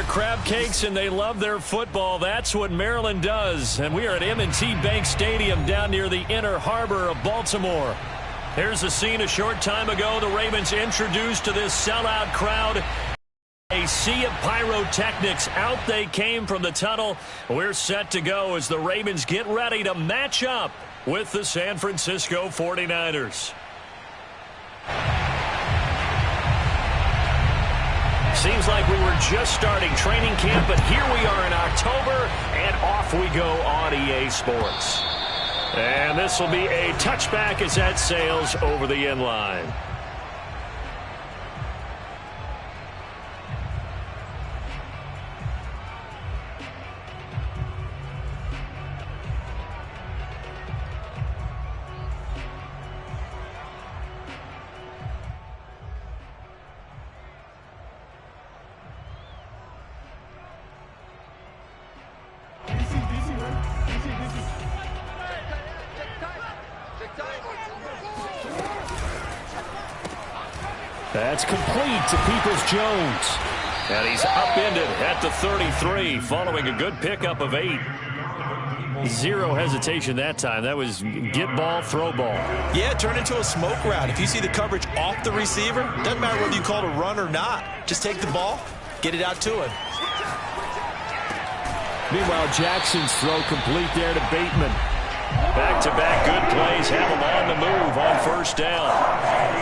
their crab cakes and they love their football. That's what Maryland does. And we are at M&T Bank Stadium down near the Inner Harbor of Baltimore. Here's a scene a short time ago. The Ravens introduced to this sellout crowd. A sea of pyrotechnics. Out they came from the tunnel. We're set to go as the Ravens get ready to match up with the San Francisco 49ers. Seems like we were just starting training camp, but here we are in October, and off we go on EA Sports. And this will be a touchback as that sails over the end line. That's complete to Peoples-Jones. And he's upended at the 33 following a good pickup of 8. Zero hesitation that time. That was get ball, throw ball. Yeah, turn into a smoke route. If you see the coverage off the receiver, doesn't matter whether you call it a run or not. Just take the ball, get it out to him. Meanwhile, Jackson's throw complete there to Bateman. Back-to-back good plays have him on the move on first down.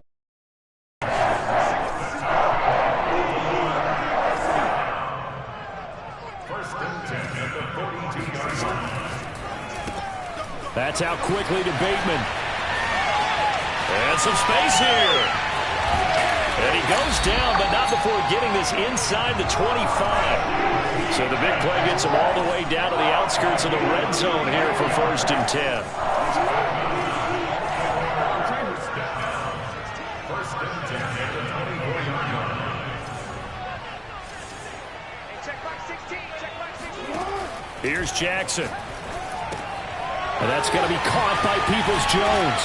That's out quickly to Bateman. And some space here. And he goes down, but not before getting this inside the 25. So the big play gets him all the way down to the outskirts of the red zone here for 1st and 10. Here's Jackson. And that's going to be caught by Peoples-Jones.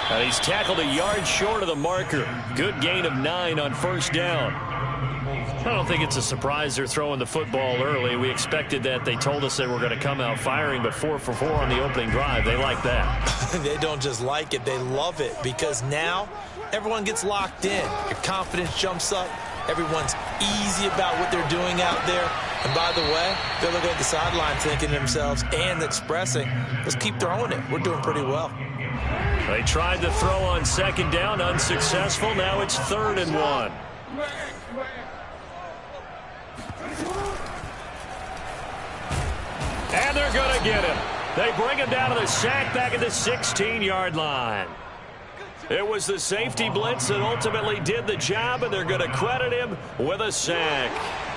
And he's tackled a yard short of the marker. Good gain of 9 on first down. I don't think it's a surprise they're throwing the football early. We expected that. They told us they were going to come out firing, but 4 for 4 on the opening drive. They like that. They don't just like it. They love it because now everyone gets locked in. Your confidence jumps up. Everyone's easy about what they're doing out there. And by the way, they're looking at the sideline thinking to themselves and expressing, let's keep throwing it. We're doing pretty well. They tried to throw on second down, unsuccessful. Now it's 3rd and 1. And they're going to get him. They bring him down to the sack back at the 16-yard line. It was the safety blitz that ultimately did the job, and they're going to credit him with a sack.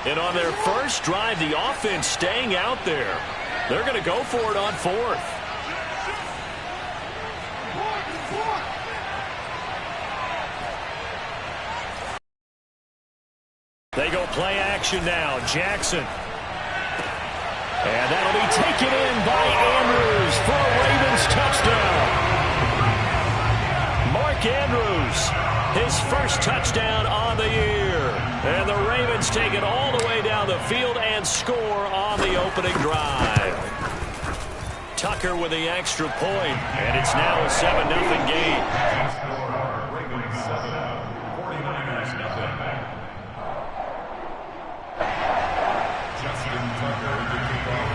And on their first drive, the offense staying out there. They're going to go for it on 4th. They go play action now. Jackson. And that'll be taken in by Andrews for a Ravens touchdown. Mark Andrews, his first touchdown on the year. And the Ravens take it all the way down the field and score on the opening drive. Tucker with the extra point, and it's now a 7-0 game. Ravens 7, 49ers nothing. Justin Tucker with the kickoff.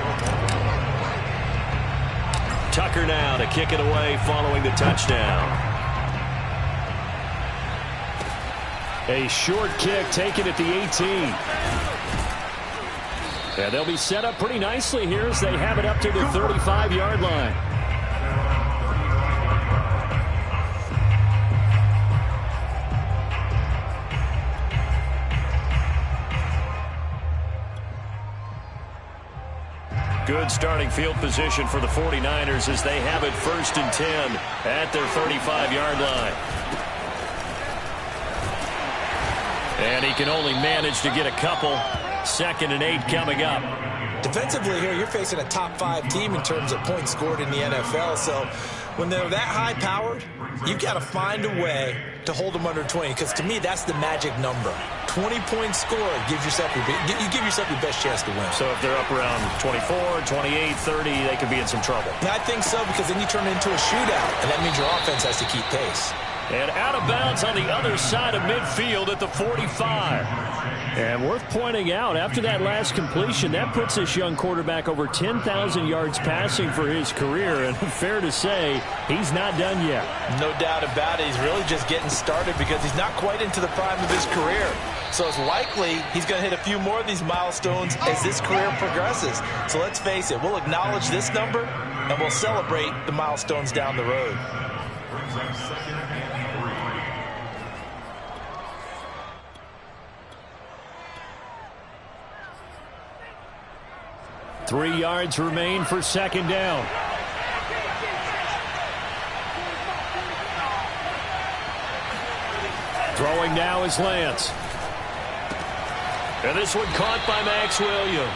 Tucker now to kick it away following the touchdown. A short kick taken at the 18. Yeah, they'll be set up pretty nicely here as they have it up to the 35-yard line. Good starting field position for the 49ers as they have it 1st and 10 at their 35-yard line. And he can only manage to get a couple. 2nd and 8 coming up. Defensively here, you're facing a top 5 team in terms of points scored in the NFL, so When they're that high-powered, you've got to find a way to hold them under 20, because to me, that's the magic number. 20-point score gives yourself you give yourself your best chance to win. So if they're up around 24, 28, 30, they could be in some trouble. Yeah, I think so, because then you turn it into a shootout, and that means your offense has to keep pace. And out of bounds on the other side of midfield at the 45. And worth pointing out, after that last completion, that puts this young quarterback over 10,000 yards passing for his career. And fair to say, he's not done yet. No doubt about it. He's really just getting started because he's not quite into the prime of his career. So it's likely he's going to hit a few more of these milestones as this career progresses. So let's face it, we'll acknowledge this number, and we'll celebrate the milestones down the road. 3 yards remain for second down. Throwing now is Lance. And this one caught by Max Williams.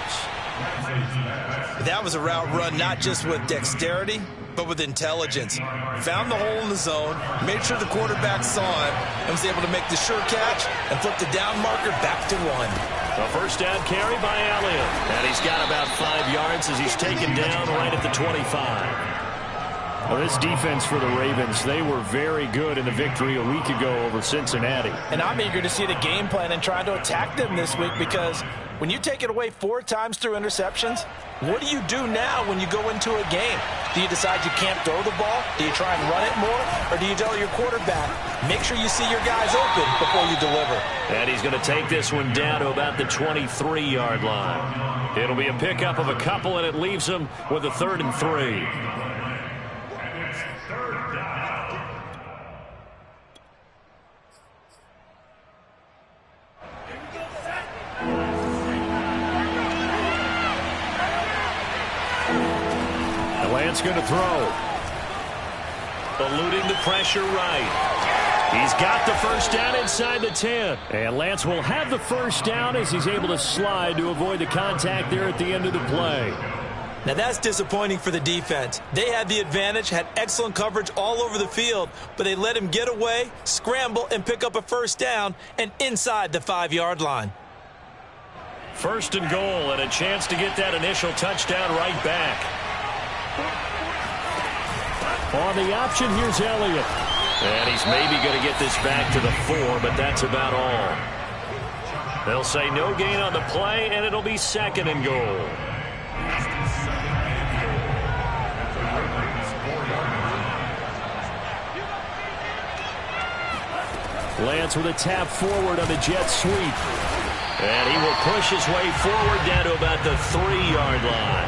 That was a route run not just with dexterity, but with intelligence. Found the hole in the zone, made sure the quarterback saw him, and was able to make the sure catch and flip the down marker back to 1. A first down carry by Elliott. And he's got about 5 yards as he's taken down right at the 25. Well, this defense for the Ravens, they were very good in the victory a week ago over Cincinnati. And I'm eager to see the game plan and try to attack them this week, because when you take it away 4 times through interceptions, what do you do now when you go into a game? Do you decide you can't throw the ball? Do you try and run it more? Or do you tell your quarterback, make sure you see your guys open before you deliver? And he's going to take this one down to about the 23-yard line. It'll be a pickup of a couple, and it leaves him with a 3rd and 3. Lance going to throw. Eluding the pressure right. He's got the first down inside the 10. And Lance will have the first down as he's able to slide to avoid the contact there at the end of the play. Now that's disappointing for the defense. They had the advantage, had excellent coverage all over the field, but they let him get away, scramble, and pick up a first down and inside the 5-yard line. First and goal, and a chance to get that initial touchdown right back. On the option, here's Elliott. And he's maybe going to get this back to the 4, but that's about all. They'll say no gain on the play, and it'll be 2nd and goal. Lance with a tap forward on the jet sweep. And he will push his way forward down to about the 3-yard line.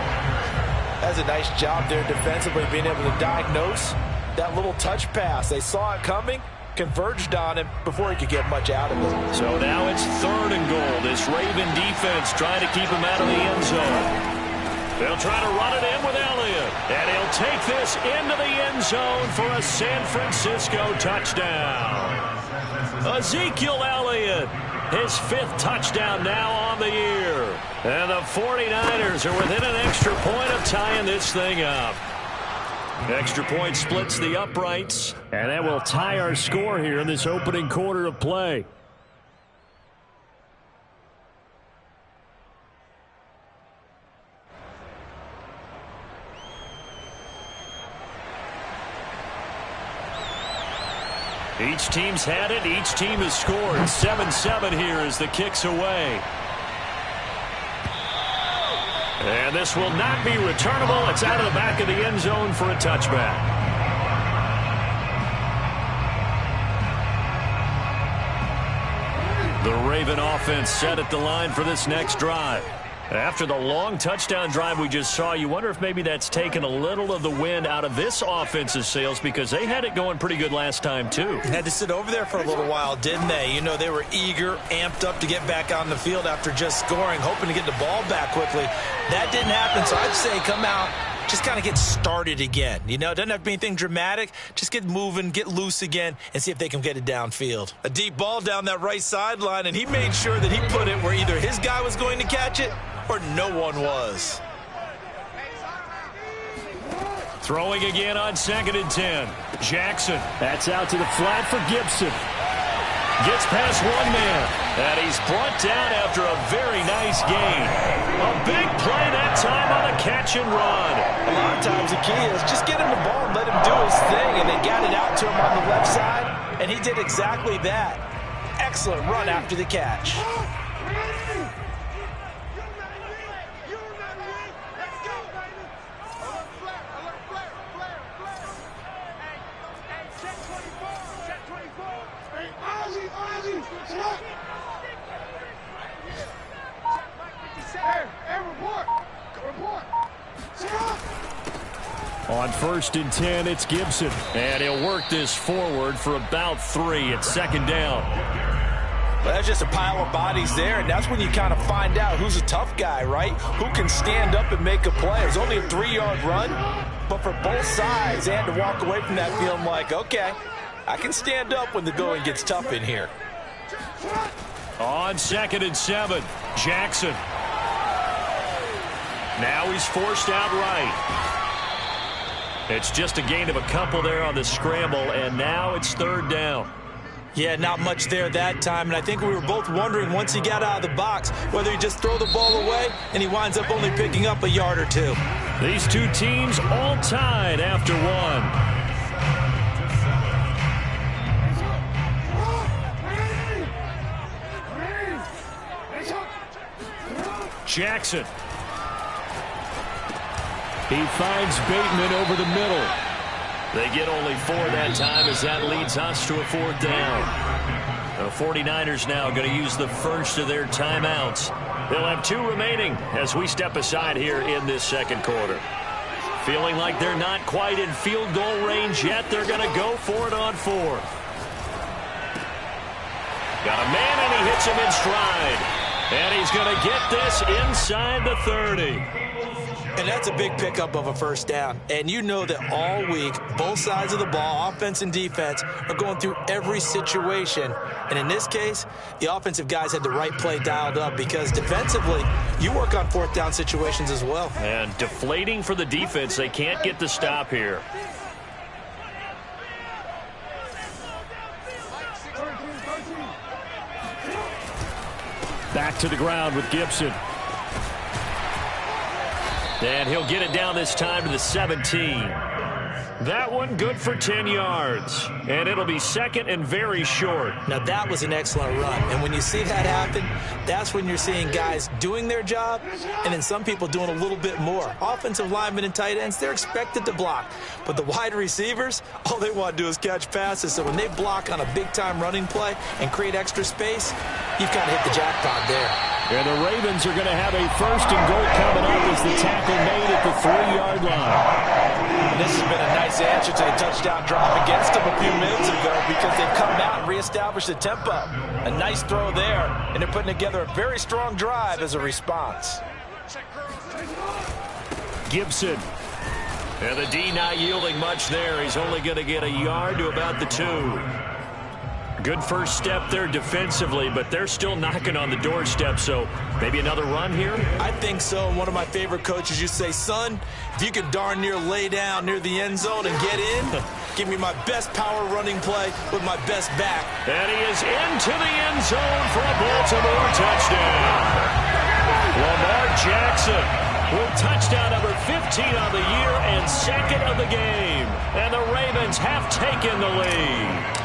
That's a nice job there defensively, being able to diagnose that little touch pass. They saw it coming, converged on him before he could get much out of it. So now it's 3rd and goal. This Raven defense trying to keep him out of the end zone. They'll try to run it in with Elliott. And he'll take this into the end zone for a San Francisco touchdown. Ezekiel Elliott, his 5th touchdown now on the year. And the 49ers are within an extra point of tying this thing up. Extra point splits the uprights, and that will tie our score here in this opening quarter of play. Each team's had it. Each team has scored. 7-7 here as the kick's away. And this will not be returnable. It's out of the back of the end zone for a touchback. The Raven offense set at the line for this next drive. After the long touchdown drive we just saw, you wonder if maybe that's taken a little of the wind out of this offense's sails, because they had it going pretty good last time, too. Had to sit over there for a little while, didn't they? You know, they were eager, amped up to get back on the field after just scoring, hoping to get the ball back quickly. That didn't happen, so I'd say come out, just kind of get started again. You know, it doesn't have to be anything dramatic. Just get moving, get loose again, and see if they can get it downfield. A deep ball down that right sideline, and he made sure that he put it where either his guy was going to catch it or no one was. Throwing again on 2nd and 10. Jackson. That's out to the flat for Gibson. Gets past one man. And he's brought down after a very nice gain. A big play that time on a catch and run. A lot of times the key is just get him the ball and let him do his thing. And they got it out to him on the left side. And he did exactly that. Excellent run after the catch. On 1st and 10, it's Gibson. And he'll work this forward for about 3 at 2nd down. Well, that's just a pile of bodies there, and that's when you kind of find out who's a tough guy, right? Who can stand up and make a play. It was only a 3-yard run, but for both sides, they had to walk away from that feeling like, okay, I can stand up when the going gets tough in here. On 2nd and 7, Jackson. Now he's forced out right. It's just a gain of a couple there on the scramble, and now it's 3rd down. Yeah, not much there that time, and I think we were both wondering once he got out of the box whether he just throw the ball away and he winds up only picking up a yard or 2. These two teams all tied after 1. Jackson. He finds Bateman over the middle. They get only 4 that time as that leads us to a 4th down. The 49ers now going to use the first of their timeouts. They'll have 2 remaining as we step aside here in this 2nd quarter. Feeling like they're not quite in field goal range yet. They're going to go for it on 4th. Got a man and he hits him in stride. And he's going to get this inside the 30. And that's a big pickup of a 1st down. And you know that all week, both sides of the ball, offense and defense, are going through every situation. And in this case, the offensive guys had the right play dialed up because defensively, you work on 4th down situations as well. And deflating for the defense. They can't get the stop here. Back to the ground with Gibson. And he'll get it down this time to the 17. That one good for 10 yards. And it'll be 2nd and very short. Now, that was an excellent run. And when you see that happen, that's when you're seeing guys doing their job and then some people doing a little bit more. Offensive linemen and tight ends, they're expected to block. But the wide receivers, all they want to do is catch passes. So when they block on a big-time running play and create extra space, you've kind of hit the jackpot there. And the Ravens are going to have a 1st and goal coming up as the tackle made at the 3-yard line. And this has been a nice answer to the touchdown drive against them a few minutes ago because they've come out and reestablished the tempo. A nice throw there, and they're putting together a very strong drive as a response. Gibson. And the D not yielding much there. He's only going to get a yard to about the 2. Good first step there defensively, but they're still knocking on the doorstep, so maybe another run here? I think so. One of my favorite coaches used to say, son, if you could darn near lay down near the end zone and get in, give me my best power running play with my best back. And he is into the end zone for a Baltimore touchdown. Lamar Jackson with touchdown number 15 on the year and 2nd of the game. And the Ravens have taken the lead.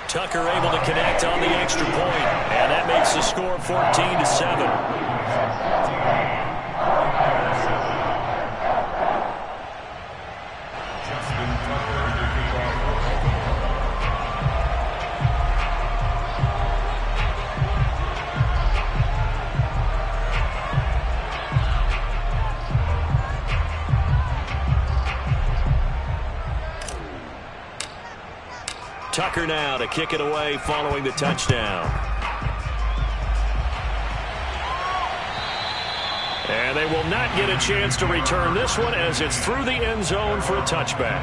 Tucker able to connect on the extra point, and that makes the score 14-7. Tucker now to kick it away following the touchdown. And they will not get a chance to return this one as it's through the end zone for a touchback.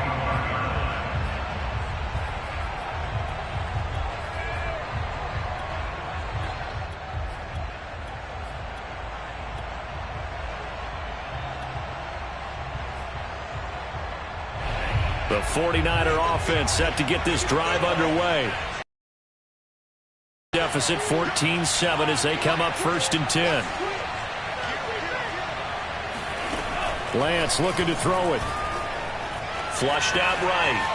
The 49er offense set to get this drive underway. Deficit 14-7 as they come up 1st and 10. Lance looking to throw it. Flushed out right.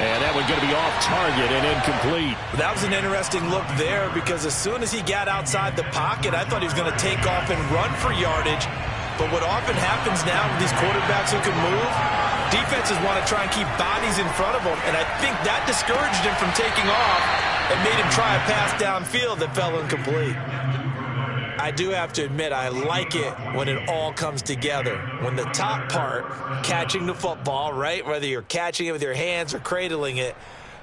And that one's going to be off target and incomplete. That was an interesting look there because as soon as he got outside the pocket, I thought he was going to take off and run for yardage. But what often happens now with these quarterbacks who can move, defenses want to try and keep bodies in front of them. And I think that discouraged him from taking off and made him try a pass downfield that fell incomplete. I do have to admit, I like it when it all comes together. When the top part, catching the football, right, whether you're catching it with your hands or cradling it,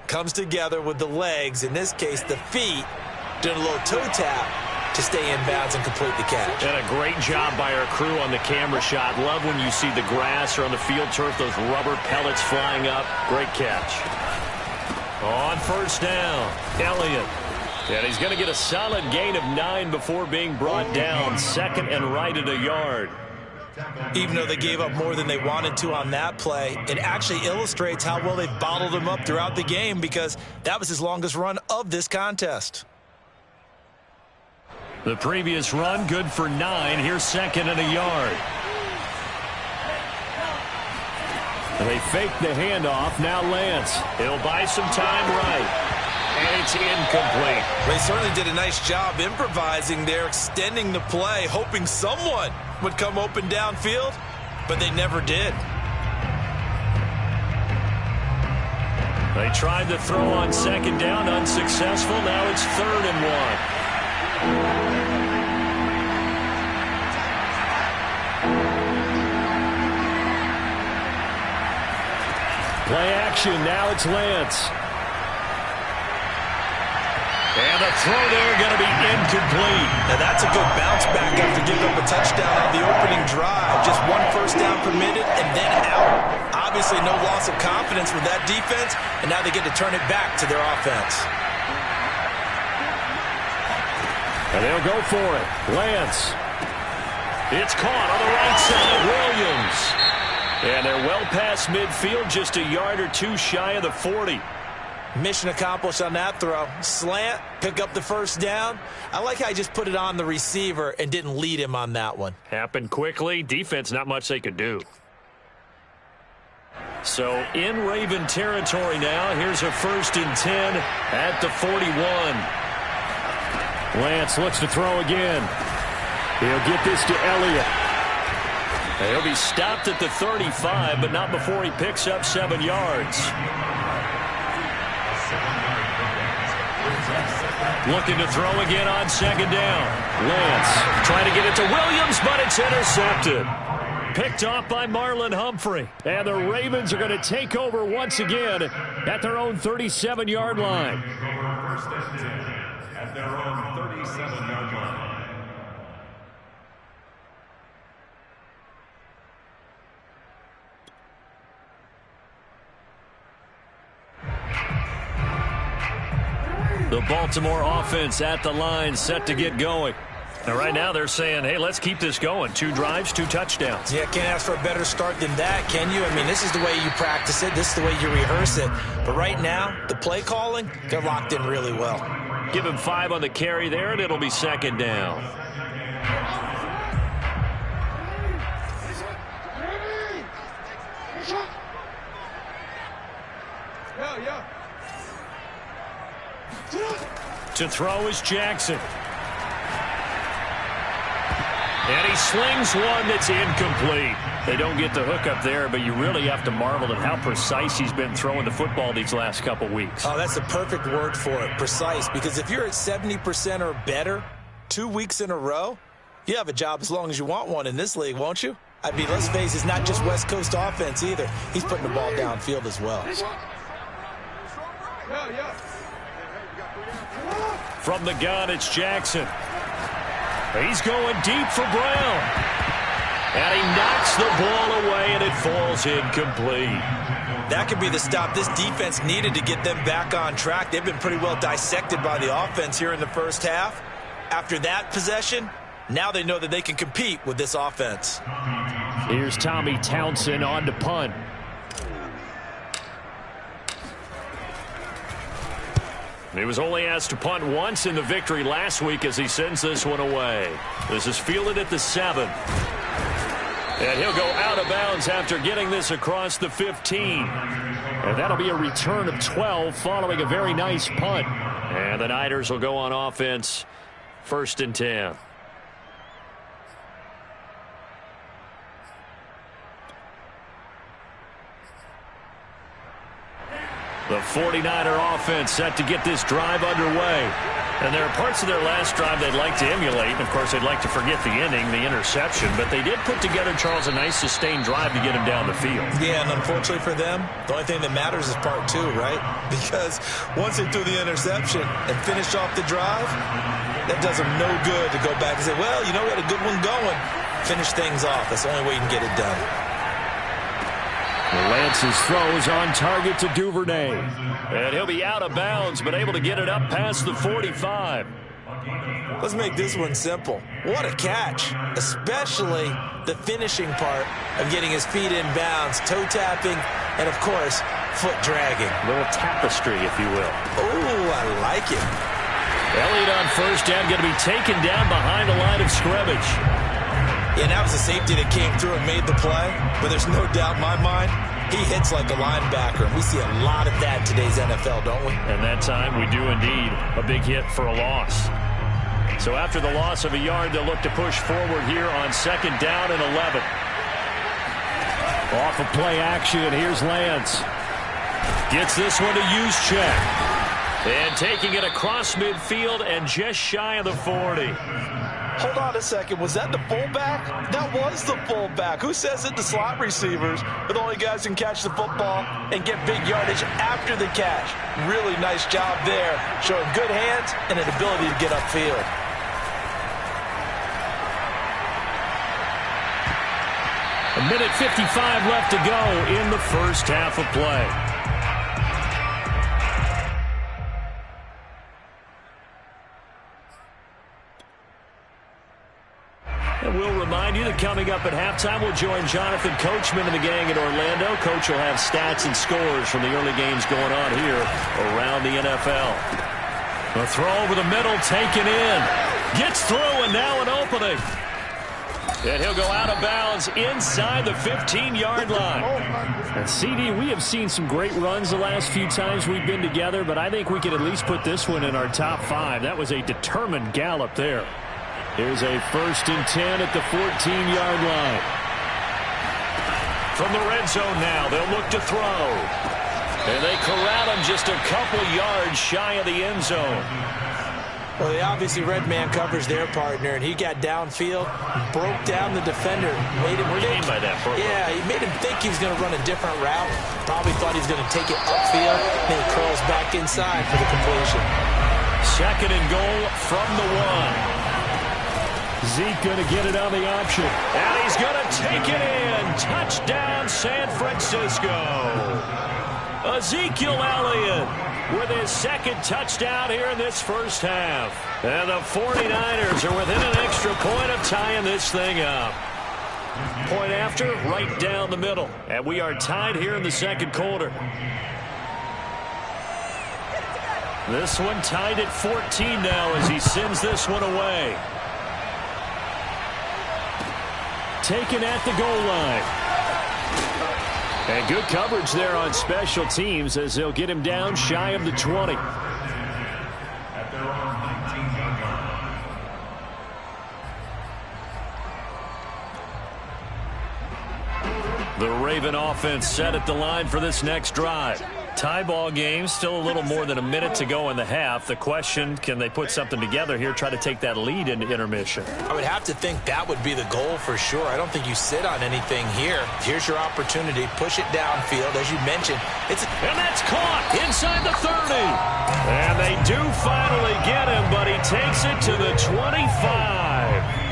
comes together with the legs, in this case the feet, doing a little toe tap to stay in bounds and complete the catch. And a great job by our crew on the camera shot. Love when you see the grass or on the field turf, those rubber pellets flying up. Great catch. On 1st down, Elliott. And he's going to get a solid gain of 9 before being brought down. 2nd and right at a yard. Even though they gave up more than they wanted to on that play, it actually illustrates how well they've bottled him up throughout the game because that was his longest run of this contest. The previous run, good for 9. Here's 2nd and a yard. They fake the handoff. Now Lance. He'll buy some time right. And it's incomplete. They certainly did a nice job improvising there, extending the play, hoping someone would come open downfield, but they never did. They tried to throw on 2nd down, unsuccessful. Now it's 3rd and 1. Play action. Now it's Lance. And the throw there going to be incomplete. Now that's a good bounce back after giving up a touchdown on the opening drive. Just 1 first down permitted and then out. Obviously no loss of confidence with that defense, and now they get to turn it back to their offense. And they'll go for it. Lance. It's caught on the right side. Williams. And they're well past midfield, just a yard or 2 shy of the 40. Mission accomplished on that throw. Slant, pick up the 1st down. I like how he just put it on the receiver and didn't lead him on that one. Happened quickly. Defense, not much they could do. So in Raven territory now. Here's a 1st and 10 at the 41. Lance looks to throw again. He'll get this to Elliott. He'll be stopped at the 35, but not before he picks up 7 yards. Looking to throw again on 2nd down. Lance trying to get it to Williams, but it's intercepted. Picked off by Marlon Humphrey. And the Ravens are going to take over once again at their own 37-yard line. First and 10 at their own 37-yard line. The Baltimore offense at the line, set to get going. And right now they're saying, hey, let's keep this going. 2 drives, 2 touchdowns. Yeah, can't ask for a better start than that, can you? I mean, this is the way you practice it. This is the way you rehearse it. But right now, the play calling, they're locked in really well. Give him 5 on the carry there, and it'll be 2nd down. To throw is Jackson. And he slings one that's incomplete. They don't get the hook up there, but you really have to marvel at how precise he's been throwing the football these last couple weeks. Oh, that's the perfect word for it, precise. Because if you're at 70% or better 2 weeks in a row, you have a job as long as you want one in this league, won't you? I mean, let's face it, it's not just West Coast offense either. He's putting the ball downfield as well. From the gun, it's Jackson. He's going deep for Brown. And he knocks the ball away, and it falls incomplete. That could be the stop this defense needed to get them back on track. They've been pretty well dissected by the offense here in the first half. After that possession, now they know that they can compete with this offense. Here's Tommy Townsend on to punt. He was only asked to punt once in the victory last week as he sends this one away. This is fielded at the 7. And he'll go out of bounds after getting this across the 15. And that'll be a return of 12 following a very nice punt. And the Niners will go on offense, 1st and 10. The 49er offense set to get this drive underway. And there are parts of their last drive they'd like to emulate. And, of course, they'd like to forget the inning, the interception. But they did put together, Charles, a nice sustained drive to get him down the field. Yeah, and unfortunately for them, the only thing that matters is part 2, right? Because once they threw the interception and finished off the drive, that does them no good to go back and say, well, you know, we had a good one going. Finish things off. That's the only way you can get it done. Lance's throw is on target to Duvernay. And he'll be out of bounds, but able to get it up past the 45. Let's make this one simple. What a catch, especially the finishing part of getting his feet in bounds, toe tapping, and, of course, foot dragging. A little tapestry, if you will. Oh, I like it. Elliott on first down, going to be taken down behind the line of scrimmage. Yeah, that was a safety that came through and made the play, but there's no doubt in my mind, he hits like a linebacker. We see a lot of that in today's NFL, don't we? And that time we do indeed. A big hit for a loss. So after the loss of a yard, they'll look to push forward here on 2nd down and 11. Off of play action, here's Lance. Gets this one to Juszczyk. And taking it across midfield and just shy of the 40. Hold on a second. Was that the fullback? That was the fullback. Who says it? The slot receivers are the only guys who can catch the football and get big yardage after the catch. Really nice job there, showing good hands and an ability to get upfield. A minute 55 left to go in the first half of play. And we'll remind you that coming up at halftime, we'll join Jonathan Coachman and the gang in Orlando. Coach will have stats and scores from the early games going on here around the NFL. The throw over the middle, taken in. Gets through, and now an opening. And he'll go out of bounds inside the 15-yard line. And CD, we have seen some great runs the last few times we've been together, but I think we could at least put this one in our top 5. That was a determined gallop there. Here's a 1st and 10 at the 14-yard line. From the red zone now, they'll look to throw. And they corral him just a couple yards shy of the end zone. Well, they obviously red man covers their partner, and he got downfield, broke down the defender. Made him what do you mean by that, Burko? Yeah, he made him think he was going to run a different route. Probably thought he was going to take it upfield. Then he curls back inside for the completion. 2nd and goal from the 1. Zeke going to get it on the option. And he's going to take it in. Touchdown, San Francisco. Ezekiel Elliott with his 2nd touchdown here in this first half. And the 49ers are within an extra point of tying this thing up. Point after, right down the middle. And we are tied here in the 2nd quarter. This one tied at 14 now as he sends this one away. Taken at the goal line. And good coverage there on special teams as they'll get him down shy of the 20. At their own 19-yard line. The Raven offense set at the line for this next drive. Tie ball game, still a little more than a minute to go in the half. The question, can they put something together here, try to take that lead into intermission? I would have to think that would be the goal for sure. I don't think you sit on anything here. Here's your opportunity. Push it downfield. As you mentioned, and that's caught inside the 30. And they do finally get him, but he takes it to the 25.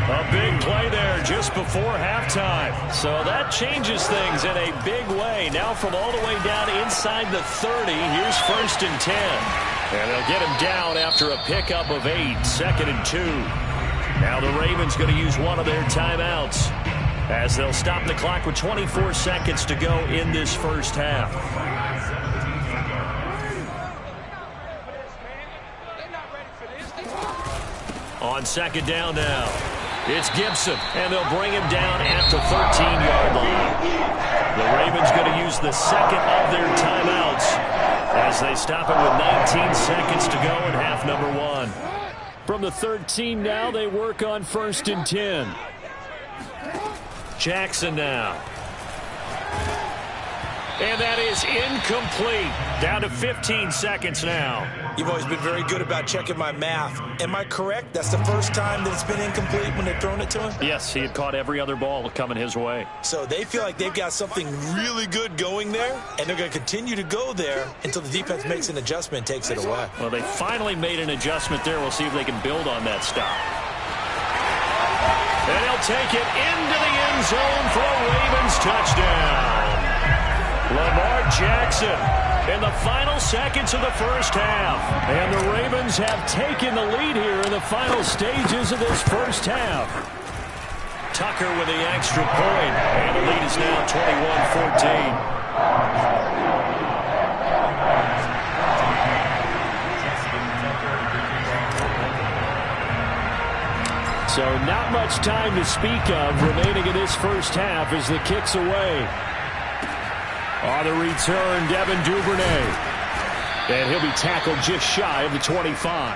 A big play there just before halftime. So that changes things in a big way. Now from all the way down inside the 30, here's 1st and 10. And they'll get him down after a pickup of 8, 2nd and 2. Now the Ravens going to use one of their timeouts as they'll stop the clock with 24 seconds to go in this first half. On second down now, it's Gibson, and they'll bring him down at the 13-yard line. The Ravens going to use the second of their timeouts as they stop it with 19 seconds to go in half number 1. From the 13 now, they work on 1st and 10. Jackson now. And that is incomplete. Down to 15 seconds now. You've always been very good about checking my math. Am I correct? That's the first time that it's been incomplete when they've thrown it to him? Yes, he had caught every other ball coming his way. So they feel like they've got something really good going there, and they're going to continue to go there until the defense makes an adjustment and takes it away. Well, they finally made an adjustment there. We'll see if they can build on that stop. And he'll take it into the end zone for a Ravens touchdown. Lamar Jackson in the final seconds of the first half. And the Ravens have taken the lead here in the final stages of this first half. Tucker with the extra point. And the lead is now 21-14. So not much time to speak of remaining in this first half as the kick's away. On the return, Devin Duvernay. And he'll be tackled just shy of the 25.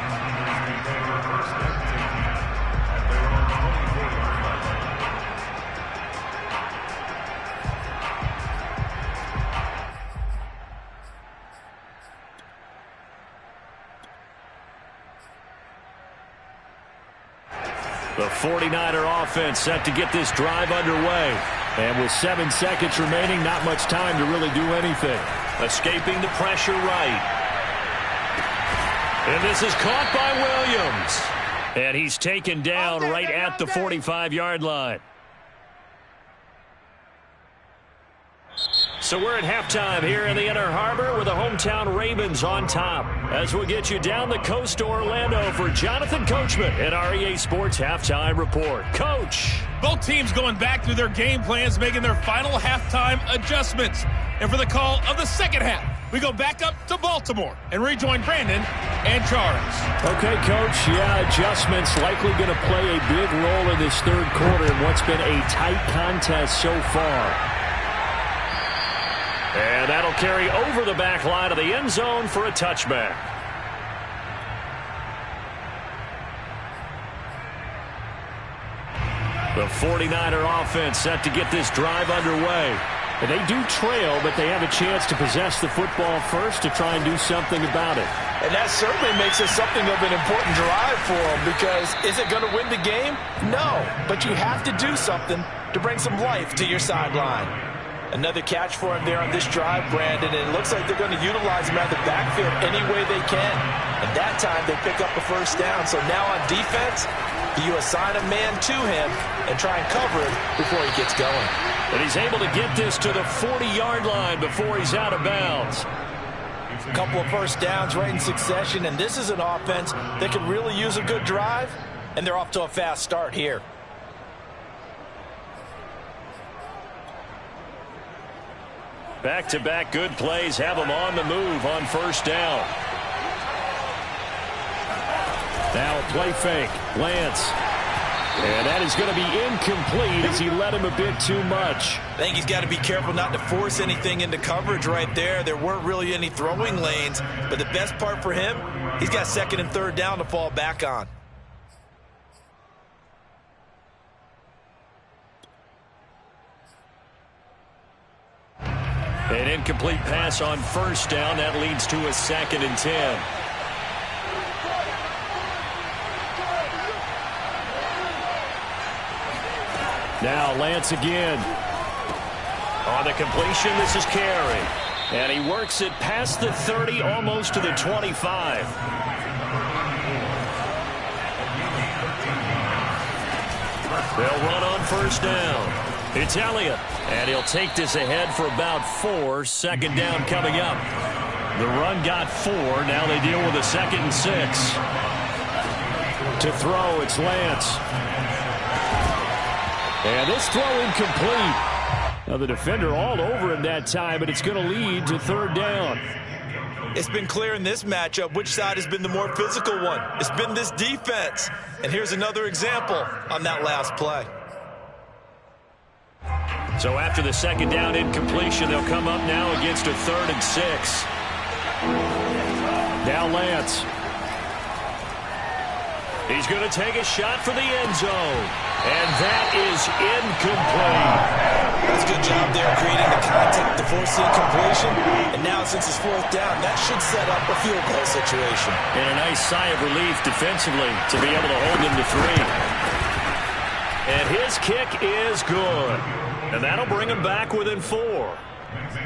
The 49er offense set to get this drive underway. And with 7 seconds remaining, not much time to really do anything. Escaping the pressure right. And this is caught by Williams. And he's taken down right at the 45-yard line. So we're at halftime here in the Inner Harbor with the hometown Ravens on top. As we'll get you down the coast to Orlando for Jonathan Coachman at our EA Sports Halftime Report. Coach. Both teams going back through their game plans, making their final halftime adjustments. And for the call of the second half, we go back up to Baltimore and rejoin Brandon and Charles. Okay, Coach. Yeah, adjustments likely going to play a big role in this third quarter in what's been a tight contest so far. And that'll carry over the back line of the end zone for a touchback. The 49er offense set to get this drive underway. And they do trail, but they have a chance to possess the football first to try and do something about it. And that certainly makes it something of an important drive for them, because is it going to win the game? No, but you have to do something to bring some life to your sideline. Another catch for him there on this drive, Brandon, and it looks like they're going to utilize him out of the backfield any way they can. And that time they pick up a first down. So now on defense, you assign a man to him and try and cover him before he gets going. And he's able to get this to the 40-yard line before he's out of bounds. A couple of first downs right in succession, and this is an offense that could really use a good drive, and they're off to a fast start here. Back-to-back good plays have them on the move on first down. Now a play fake. Lance. And that is going to be incomplete as he let him a bit too much. I think he's got to be careful not to force anything into coverage right there. There weren't really any throwing lanes, but the best part for him, he's got second and third down to fall back on. An incomplete pass on first down. That leads to a 2nd and 10. Now Lance again. On the completion, this is Carey. And he works it past the 30, almost to the 25. They'll run on first down. It's Elliott, and he'll take this ahead for about 4. Second down coming up. The run got 4. Now they deal with a 2nd and 6. To throw, it's Lance. And this throw incomplete. Now the defender all over him that time, but it's going to lead to third down. It's been clear in this matchup which side has been the more physical one. It's been this defense. And here's another example on that last play. So after the second down incompletion, they'll come up now against a 3rd and 6. Now Lance. He's going to take a shot for the end zone. And that is incomplete. That's a good job there creating the contact to force the incompletion. And now since it's 4th down, that should set up a field goal situation. And a nice sigh of relief defensively to be able to hold him to 3. And his kick is good. And that'll bring him back within 4.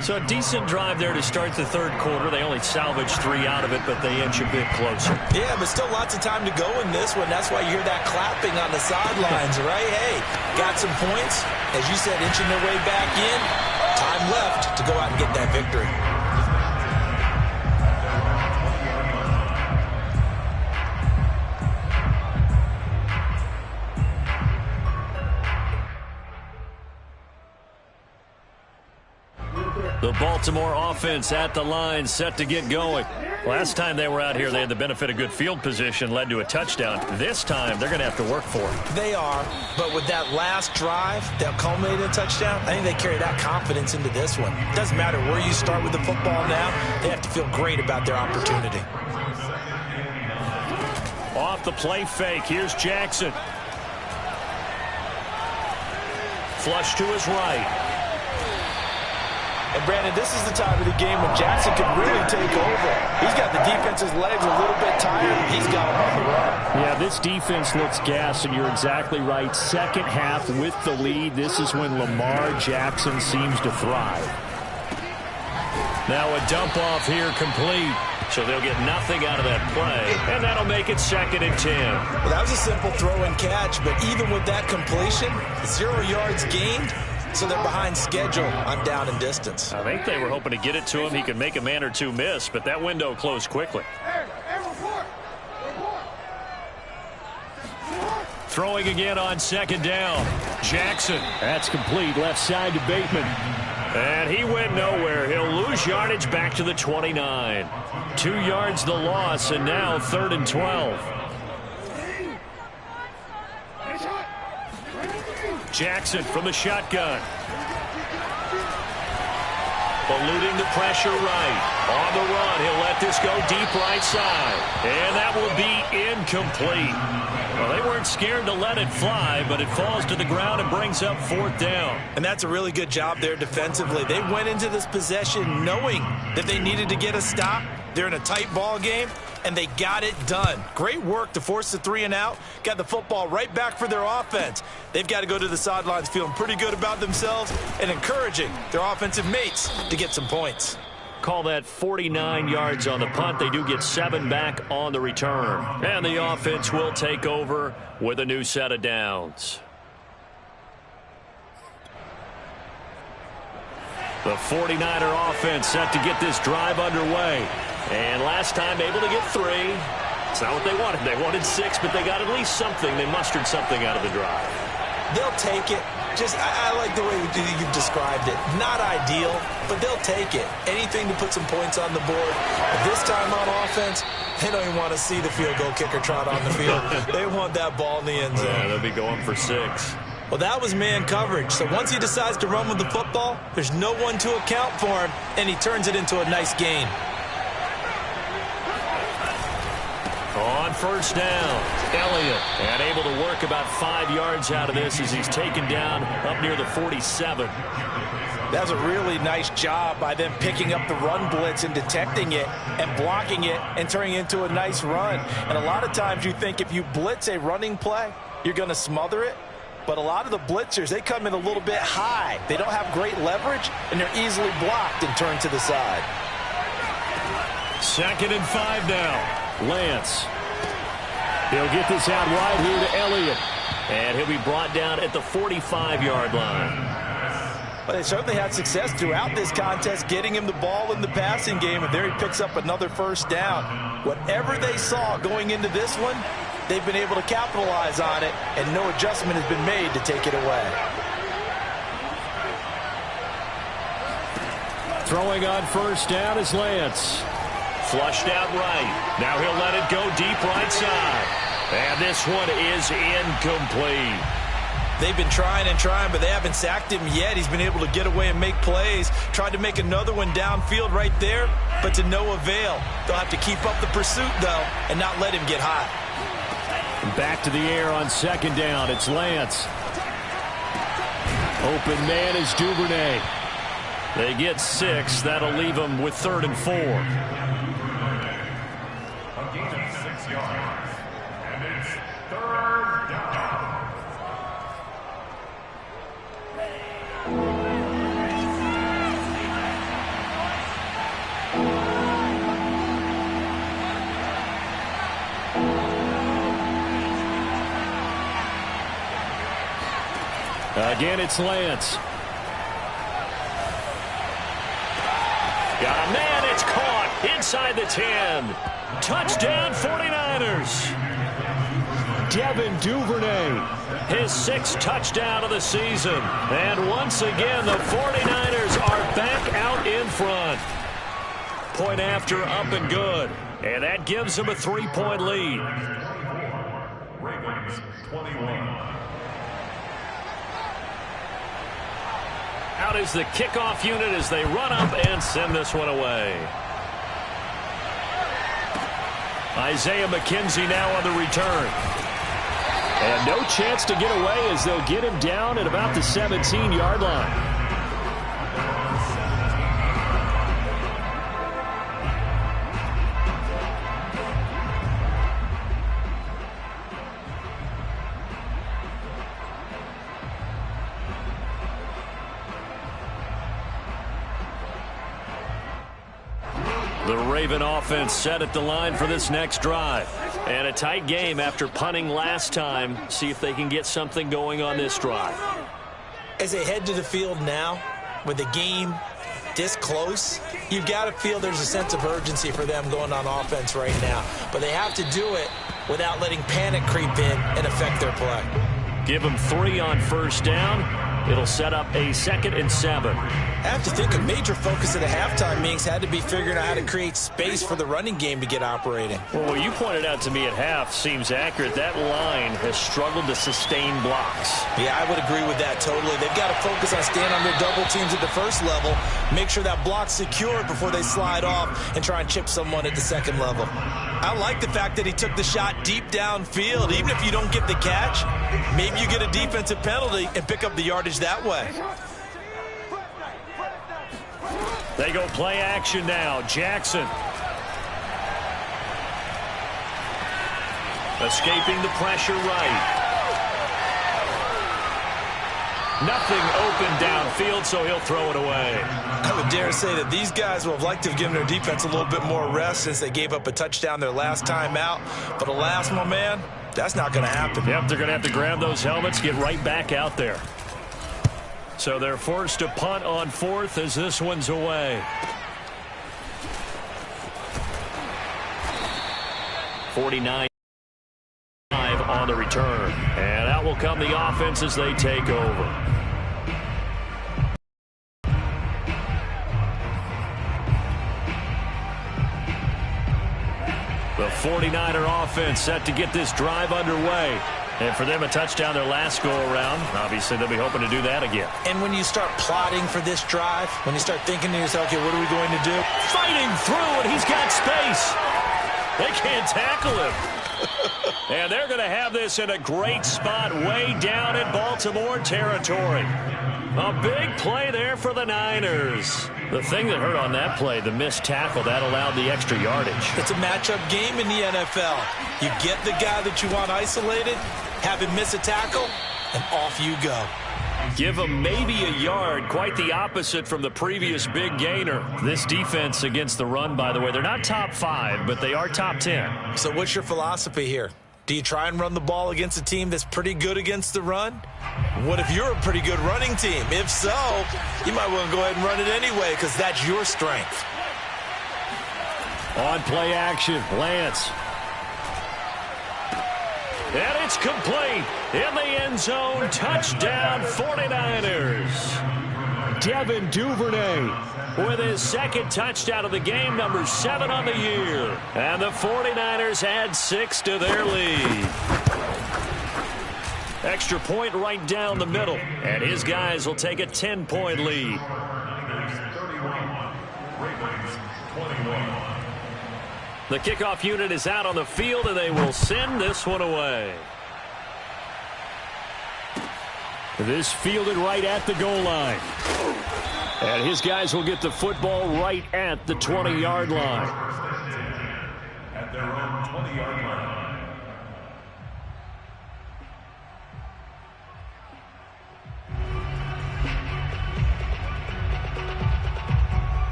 So a decent drive there to start the 3rd quarter. They only salvaged 3 out of it, but they inch a bit closer. Yeah, but still lots of time to go in this one. That's why you hear that clapping on the sidelines, right? Hey, got some points. As you said, inching their way back in. Time left to go out and get that victory. The Baltimore offense at the line, set to get going. Last time they were out here, they had the benefit of good field position, led to a touchdown. This time, they're going to have to work for it. They are, but with that last drive that culminated in a touchdown, I think they carry that confidence into this one. It doesn't matter where you start with the football now. They have to feel great about their opportunity. Off the play fake, here's Jackson. Flush to his right. And, Brandon, this is the time of the game when Jackson can really take over. He's got the defense's legs a little bit tired. He's got them on the run. Yeah, this defense looks gassed, and you're exactly right. Second half with the lead. This is when Lamar Jackson seems to thrive. Now a dump off here complete. So they'll get nothing out of that play, and that'll make it 2nd and 10. Well, that was a simple throw and catch, but even with that completion, 0 yards gained. So they're behind schedule on down and distance. I think they were hoping to get it to him. He could make a man or two miss, but that window closed quickly. Throwing again on 2nd down. Jackson. That's complete. Left side to Bateman. And he went nowhere. He'll lose yardage back to the 29. 2 yards the loss, and now 3rd and 12. Jackson from the shotgun. Eluding the pressure right. On the run, he'll let this go deep right side. And that will be incomplete. Well, they weren't scared to let it fly, but it falls to the ground and brings up 4th down. And that's a really good job there defensively. They went into this possession knowing that they needed to get a stop. They're in a tight ball game, and they got it done. Great work to force the 3 and out. Got the football right back for their offense. They've got to go to the sidelines feeling pretty good about themselves and encouraging their offensive mates to get some points. Call that 49 yards on the punt. They do get 7 back on the return. And the offense will take over with a new set of downs. The 49er offense set to get this drive underway. And last time able to get 3. It's not what they wanted. They wanted 6, but they got at least something. They mustered something out of the drive. They'll take it. I like the way you've described it. Not ideal, but they'll take it. Anything to put some points on the board. But this time on offense, they don't even want to see the field goal kicker trot on the field. They want that ball in the end zone. Yeah, they'll be going for 6. Well, that was man coverage. So once he decides to run with the football, there's no one to account for him, and he turns it into a nice gain. On 1st down, Elliott, and able to work about 5 yards out of this as he's taken down up near the 47. That was a really nice job by them picking up the run blitz and detecting it and blocking it and turning it into a nice run. And a lot of times you think if you blitz a running play, you're going to smother it. But a lot of the blitzers, they come in a little bit high. They don't have great leverage, and they're easily blocked and turned to the side. 2nd and 5 now. Lance. He'll get this out wide here to Elliott. And he'll be brought down at the 45-yard line. Well, they certainly had success throughout this contest getting him the ball in the passing game, and there he picks up another 1st down. Whatever they saw going into this one, they've been able to capitalize on it, and no adjustment has been made to take it away. Throwing on 1st down is Lance. Flushed out right. Now he'll let it go deep right side. And this one is incomplete. They've been trying and trying, but they haven't sacked him yet. He's been able to get away and make plays. Tried to make another one downfield right there, but to no avail. They'll have to keep up the pursuit, though, and not let him get hot. Back to the air on second down. It's Lance. Open man is Duvernay. They get 6. That'll leave them with 3rd and 4. A gain of 6 yards. And it's 3rd down. Again, it's Lance. Got a man. It's caught inside the 10. Touchdown 49ers. Devin Duvernay, his 6th touchdown of the season. And once again, the 49ers are back out in front. Point after, up and good. And that gives them a 3-point lead. Ravens 21. Out is the kickoff unit as they run up and send this one away. Isaiah McKenzie now on the return. And no chance to get away as they'll get him down at about the 17-yard line. The Raven offense set at the line for this next drive. And a tight game after punting last time. See if they can get something going on this drive. As they head to the field now, with the game this close, you've got to feel there's a sense of urgency for them going on offense right now. But they have to do it without letting panic creep in and affect their play. Give them 3 on first down. It'll set up a 2nd and 7. I have to think a major focus of the halftime meetings had to be figuring out how to create space for the running game to get operating. Well, what you pointed out to me at half seems accurate. That line has struggled to sustain blocks. Yeah, I would agree with that totally. They've got to focus on staying under double teams at the first level, make sure that block's secure before they slide off and try and chip someone at the second level. I like the fact that he took the shot deep downfield. Even if you don't get the catch, maybe you get a defensive penalty and pick up the yardage that way. They go play action now. Jackson. Escaping the pressure right. Nothing open downfield, so he'll throw it away. I would dare say that these guys will have liked to have given their defense a little bit more rest since they gave up a touchdown their last time out. But alas, my man, that's not going to happen. Yep, they're going to have to grab those helmets, get right back out there. So they're forced to punt on 4th as this one's away. 49 on the return. And out will come the offense as they take over. The 49er offense set to get this drive underway. And for them, a touchdown their last go-around. Obviously, they'll be hoping to do that again. And when you start plotting for this drive, when you start thinking to yourself, okay, what are we going to do? Fighting through, and he's got space. They can't tackle him. And they're going to have this in a great spot way down in Baltimore territory. A big play there for the Niners. The thing that hurt on that play, the missed tackle, that allowed the extra yardage. It's a matchup game in the NFL. You get the guy that you want isolated, have him miss a tackle, and off you go. Give him maybe a yard, quite the opposite from the previous big gainer. This defense against the run, by the way, they're not top 5, but they are top 10. So what's your philosophy here? Do you try and run the ball against a team that's pretty good against the run? What if you're a pretty good running team? If so, you might want to go ahead and run it anyway because that's your strength. On play action, Lance. And it's complete in the end zone. Touchdown, 49ers. Devin Duvernay with his second touchdown of the game, number 7 on the year. And the 49ers add 6 to their lead. Extra point right down the middle. And his guys will take a 10-point lead. The kickoff unit is out on the field, and they will send this one away. This fielded right at the goal line. And his guys will get the football right at the 20-yard line. At their own 20-yard line.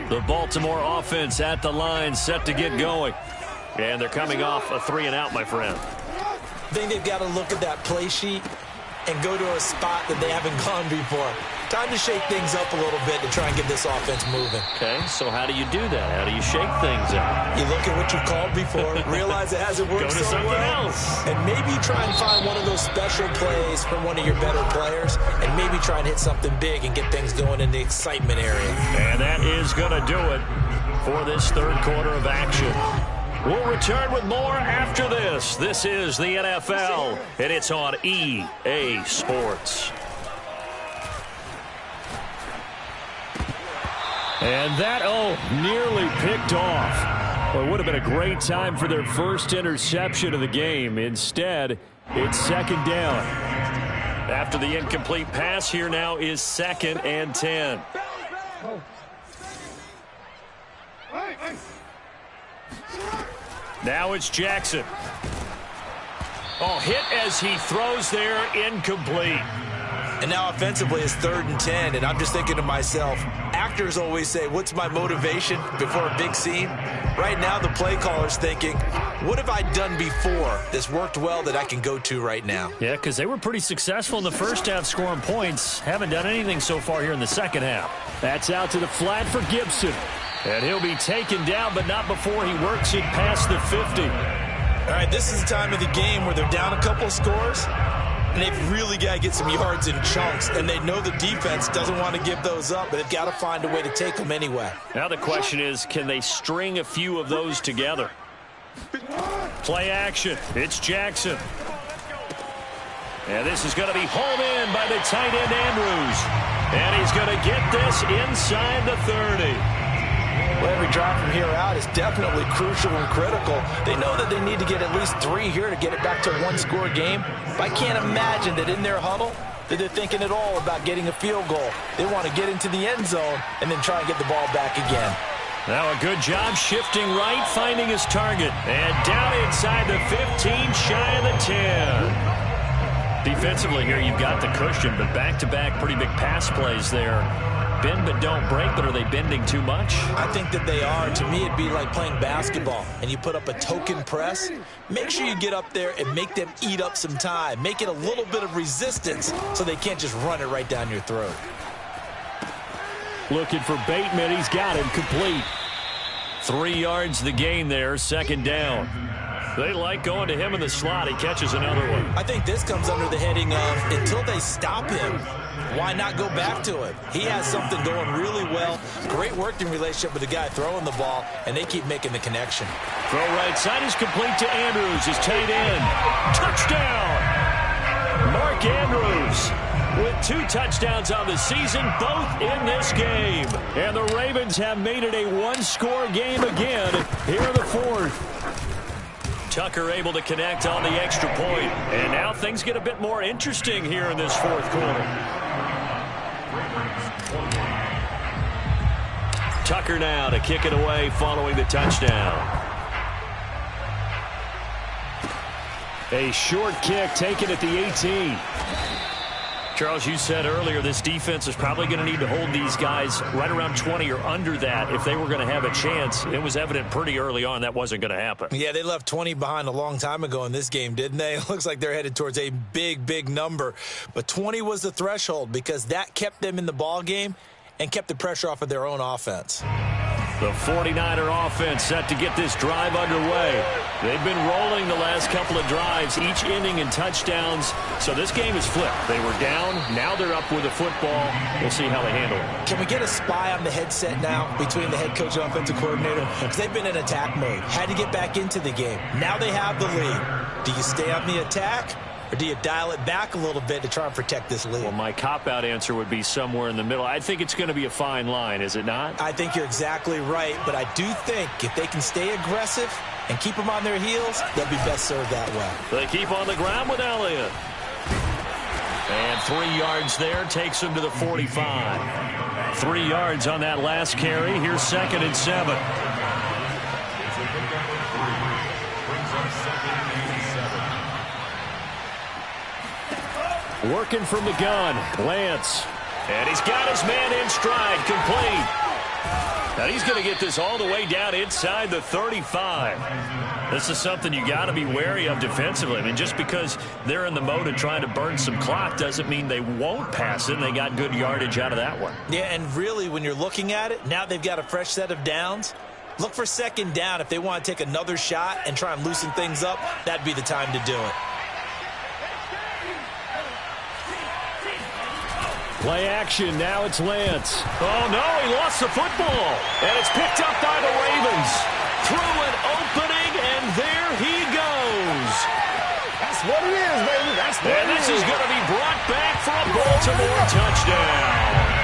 The Baltimore offense at the line, set to get going. And they're coming off a 3-and-out, my friend. I think they've got to look at that play sheet and go to a spot that they haven't gone before. Time to shake things up a little bit to try and get this offense moving. Okay, so how do you do that? How do you shake things up? You look at what you've called before, realize it hasn't worked Go to so something well, else. and maybe try and find one of those special plays from one of your better players, and maybe try and hit something big and get things going in the excitement area. And that is going to do it for this third quarter of action. We'll return with more after this. This is the NFL, and it's on EA Sports. And that, nearly picked off. Well, it would have been a great time for their first interception of the game. Instead, it's second down. After the incomplete pass, here now is 2nd and 10. Now it's Jackson. Hit as he throws there, incomplete. And now offensively it's 3rd and 10, and I'm just thinking to myself, actors always say, what's my motivation before a big scene? Right now the play caller's thinking, what have I done before that's worked well that I can go to right now? Yeah, because they were pretty successful in the first half scoring points. Haven't done anything so far here in the second half. That's out to the flat for Gibson. And he'll be taken down, but not before he works it past the 50. All right, this is the time of the game where they're down a couple of scores, and they've really got to get some yards in chunks, and they know the defense doesn't want to give those up, but they've got to find a way to take them anyway. Now the question is, can they string a few of those together? Play action. It's Jackson. And this is going to be hauled in by the tight end Andrews. And he's going to get this inside the 30. Well, every drive from here out is definitely crucial and critical. They know that they need to get at least 3 here to get it back to a one-score game. But I can't imagine that in their huddle that they're thinking at all about getting a field goal. They want to get into the end zone and then try and get the ball back again. Now a good job shifting right, finding his target. And down inside the 15, shy of the 10. Defensively here, you've got the cushion, but back-to-back pretty big pass plays there. Bend but don't break, but are they bending too much? I think that they are. To me, it'd be like playing basketball, and you put up a token press. Make sure you get up there and make them eat up some time. Make it a little bit of resistance so they can't just run it right down your throat. Looking for Bateman. He's got him complete. 3 yards the gain there, second down. They like going to him in the slot. He catches another one. I think this comes under the heading of, until they stop him, why not go back to it? He has something going really well. Great working relationship with the guy throwing the ball, and they keep making the connection. Throw right side is complete to Andrews, his tight end. Touchdown! Mark Andrews with 2 touchdowns on the season, both in this game. And the Ravens have made it a one-score game again here in the fourth. Tucker able to connect on the extra point. And now things get a bit more interesting here in this fourth quarter. Tucker now to kick it away following the touchdown. A short kick taken at the 18. Charles, you said earlier this defense is probably going to need to hold these guys right around 20 or under that if they were going to have a chance. It was evident pretty early on that wasn't going to happen. Yeah, they left 20 behind a long time ago in this game, didn't they? It looks like they're headed towards a big, big number. But 20 was the threshold because that kept them in the ball game and kept the pressure off of their own offense. The 49er offense set to get this drive underway. They've been rolling the last couple of drives, each inning in touchdowns. So this game is flipped. They were down. Now they're up with the football. We'll see how they handle it. Can we get a spy on the headset now between the head coach and offensive coordinator? Because they've been in attack mode. Had to get back into the game. Now they have the lead. Do you stay on the attack? Or do you dial it back a little bit to try and protect this lead? Well, my cop-out answer would be somewhere in the middle. I think it's going to be a fine line, is it not? I think you're exactly right, but I do think if they can stay aggressive and keep them on their heels, they'll be best served that way. They keep on the ground with Elliott. And 3 yards there takes him to the 45. 3 yards on that last carry. Here's 2nd and 7. Working from the gun, Lance. And he's got his man in stride, complete. Now he's going to get this all the way down inside the 35. This is something you got to be wary of defensively. I mean, just because they're in the mode of trying to burn some clock doesn't mean they won't pass it. And they got good yardage out of that one. Yeah, and really, when you're looking at it, now they've got a fresh set of downs. Look for 2nd down. If they want to take another shot and try and loosen things up, that'd be the time to do it. Play action. Now it's Lance. Oh, no, he lost the football. And it's picked up by the Ravens. Through an opening, and there he goes. That's what it is, baby. That's what and this is going to be brought back for a Baltimore touchdown.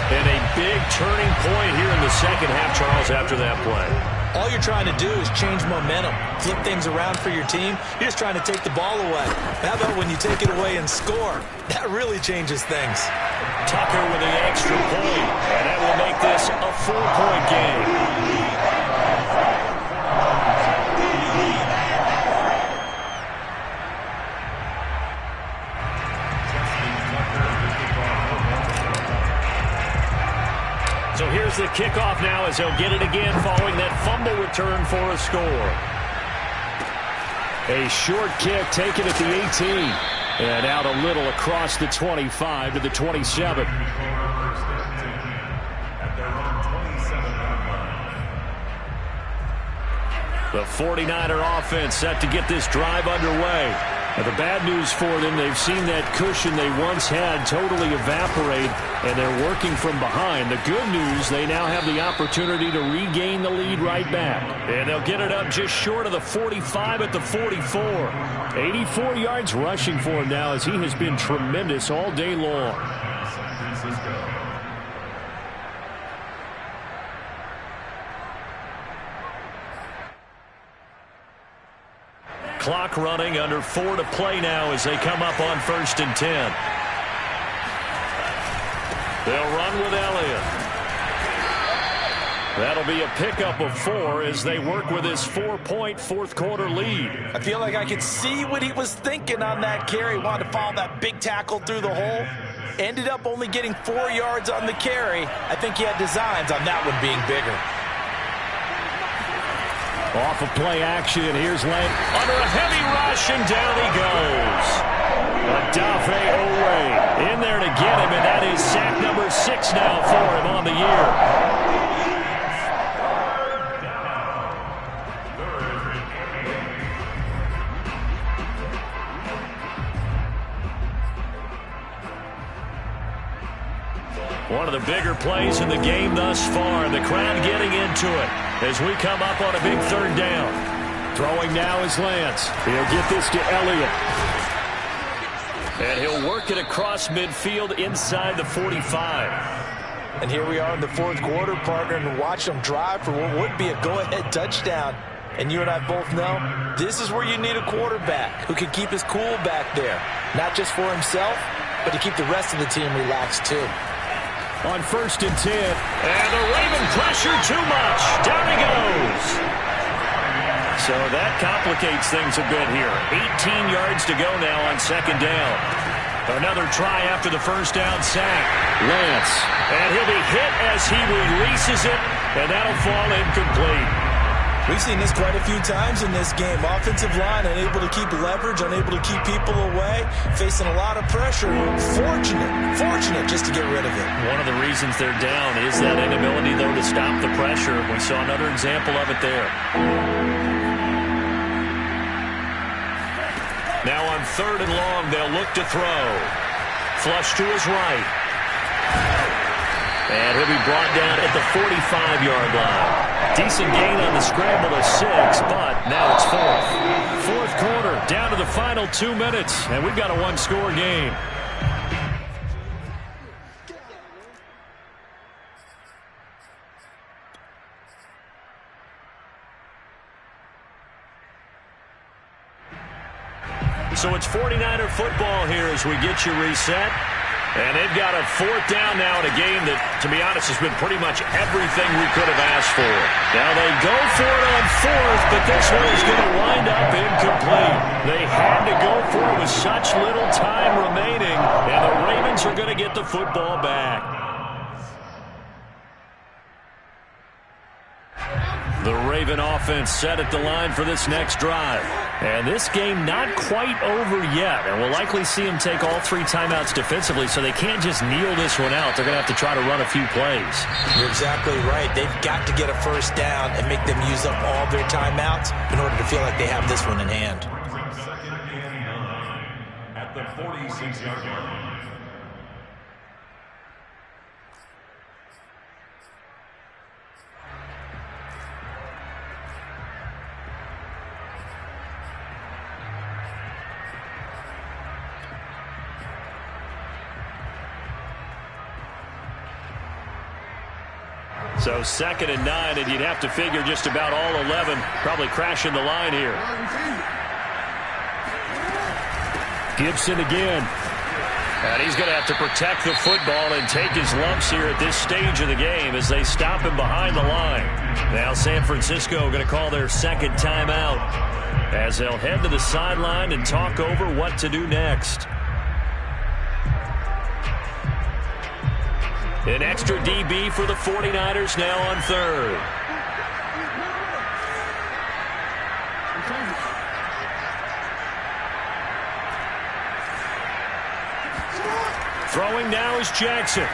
And a big turning point here in the second half, Charles, after that play. All you're trying to do is change momentum, flip things around for your team. You're just trying to take the ball away. How about when you take it away and score? That really changes things. Tucker with the extra point, and that will make this a 4-point game. So here's the kickoff now as he'll get it again following that fumble return for a score. A short kick taken at the 18. And out a little across the 25 to the 27. The 49er offense set to get this drive underway. Now, the bad news for them, they've seen that cushion they once had totally evaporate, and they're working from behind. The good news, they now have the opportunity to regain the lead right back. And they'll get it up just short of the 45 at the 44. 84 yards rushing for him now as he has been tremendous all day long. Clock running, under 4 to play now as they come up on 1st and 10. They'll run with Elliott. That'll be a pickup of 4 as they work with this 4-point fourth-quarter lead. I feel like I could see what he was thinking on that carry. Wanted to follow that big tackle through the hole. Ended up only getting 4 yards on the carry. I think he had designs on that one being bigger. Off of play action, here's Lane. Under a heavy rush, and down he goes. Adafe Owe in there to get him, and that is sack number 6 now for him on the year. One of the bigger plays in the game thus far. The crowd getting into it as we come up on a big 3rd down. Throwing now is Lance. He'll get this to Elliott. And he'll work it across midfield inside the 45. And here we are in the 4th quarter, partner, and watch them drive for what would be a go-ahead touchdown. And you and I both know this is where you need a quarterback who can keep his cool back there. Not just for himself, but to keep the rest of the team relaxed too. On 1st and 10. And the Raven pressure too much. Down he goes. So that complicates things a bit here. 18 yards to go now on 2nd down. Another try after the 1st down sack. Lance. And he'll be hit as he releases it, and that'll fall incomplete. We've seen this quite a few times in this game. Offensive line unable to keep leverage, unable to keep people away, facing a lot of pressure. Fortunate just to get rid of it. One of the reasons they're down is that inability, though, to stop the pressure. We saw another example of it there. Now on 3rd and long, they'll look to throw. Flush to his right. And he'll be brought down at the 45-yard line. Decent gain on the scramble of 6, but now it's 4th. 4th quarter, down to the final 2 minutes, and we've got a one-score game. So it's 49er football here as we get you reset. And they've got a 4th down now in a game that, to be honest, has been pretty much everything we could have asked for. Now they go for it on 4th, but this one is going to wind up incomplete. They had to go for it with such little time remaining, and the Ravens are going to get the football back. The Raven offense set at the line for this next drive. And this game not quite over yet. And we'll likely see them take all 3 timeouts defensively, so they can't just kneel this one out. They're going to have to try to run a few plays. You're exactly right. They've got to get a 1st down and make them use up all their timeouts in order to feel like they have this one in hand. 2nd and 9 at the 46-yard line. So 2nd and 9, and you'd have to figure just about all 11 probably crashing the line here. Gibson again. And he's going to have to protect the football and take his lumps here at this stage of the game as they stop him behind the line. Now San Francisco going to call their 2nd timeout as they'll head to the sideline and talk over what to do next. An extra DB for the 49ers now on 3rd. Throwing now is Jackson.